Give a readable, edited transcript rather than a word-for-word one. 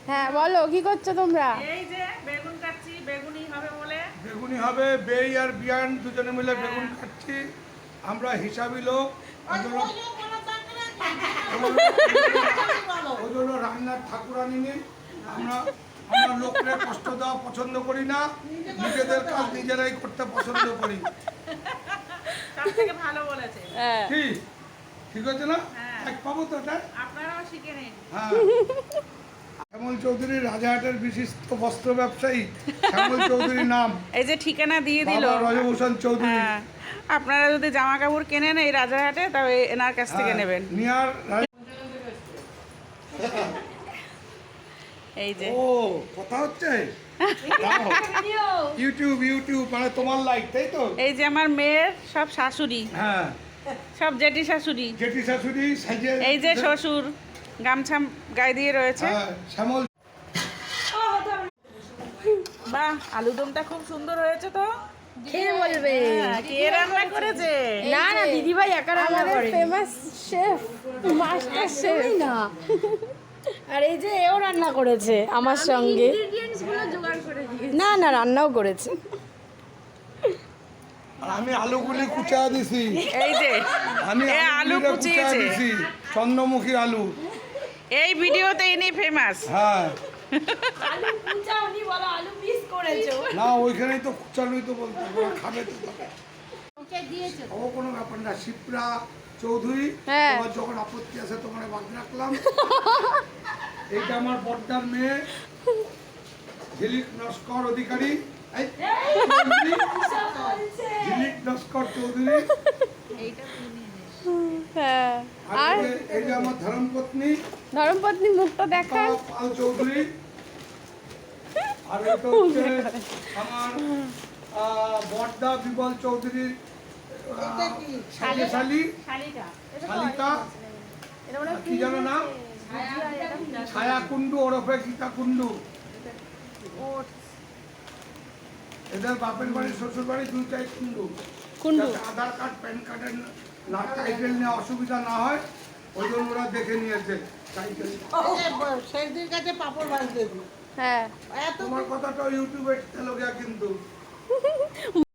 হ্যাঁ বলো কি করছো তোমরা? এই যে বেগুন কাটছি, বেগুনি হবে বলে। বেগুনি হবে, বেই আর বিয়ান দুজনে মিলে বেগুন কাটছি। আমরা হিসাবি লোক, ওই জন্য রান্নার ঠাকুরানি নেই। আমরা আমরা লোককে কষ্ট দেওয়া পছন্দ করি না, নিজেদের কাজ নিজেরাই করতে পছন্দ করি। সব থেকে ভালো বলেছে। হ্যাঁ ঠিক ঠিক আছে না? হ্যাঁ। এক পাবো তো এটা? আপনারাও শিখে নিন। হ্যাঁ। শ্যামল চৌধুরী রাজাহাটের বিশিষ্ট বস্ত্র ব্যবসায়ী শ্যামল চৌধুরীর নাম, এই যে ঠিকানা দিয়ে দিল। বাবা রজভূষণ চৌধুরী। হ্যাঁ, আপনারা যদি জামা কাপড় কেনেন এই রাজারহাটে তবে এনার কাছ থেকে নেবেন। নিয়ার এই যে ও কথা হচ্ছে ইউটিউব ইউটিউব মানে তোমার লাইক, তাই তো? এই যে আমার মেয়ের সব শাশুড়ি, হ্যাঁ, সব জেঠি শাশুড়ি। জেঠি শাশুড়ি সাইজে। এই যে শ্বশুর গামছা গায়ে দিয়ে রয়েছে। হ্যাঁ, শ্যামল। বাহ, আলুদমটা খুব সুন্দর হয়েছে তো। খেয়ে বলবে। হ্যাঁ, কে রান্না করেছে? না না দিদিভাই একা রান্না করে, ফেমাস শেফ, মাস্টার শেফ না। আর এই যে এও রান্না করেছে আমার সঙ্গে। ইনগ্রেডিয়েন্টস গুলো জোগাড় করে দিয়েছি। না না রান্নাও করেছে। আর আমি আলুগুলি কুচা দিছি, এই যে আমি এ আলু আলুগুলি কুচা কুচিয়েছে। দিছি, চন্দ্রমুখী আলু। এই ভিডিওতে ইনি ফেমাস। হ্যাঁ, আলু কুচাওনি বলো, আলু পিস করেছো। না ওইখানেই তো কুচালুই তো বলতে হবে, ওরা খাবে তো তবে। ও কোনো ব্যাপার না, শিপ্রা চৌধুরী। হ্যাঁ। তোমার যখন আপত্তি আছে তোমার বাদ রাখলাম। এইটা আমার বড়দার মেয়ে ঝিলিক নস্কর অধিকারী। এই, চৌধুরী। ঝিলিক নস্কর চৌধুরী। হ্যাঁ আর আর এই যে আমার ধর্মপত্নী ধর্মপত্নী মুখটা দেখান। পাল চৌধুরী। আর এটা হচ্ছে আমার বড়দা বিমল চৌধুরীর শালী শালিকা। কি জানো নাম? ছায়া কুন্ডু ওরফে গীতা কুন্ডু। এদের বাপের বাড়ি শ্বশুর বাড়ি দুইটাই কুন্ডু। কুন্ডু। যাতে আধার কার্ড প্যান কার্ডের না টাইটেল নিয়ে অসুবিধা না হয়, ওই জন্য ওরা দেখে নিয়েছে টাইটেল। শেখদের কাছে পাপড় ভাজ দেবো। হ্যাঁ তোমার কথাটা ইউটিউবে চলে গিয়া কিন্তু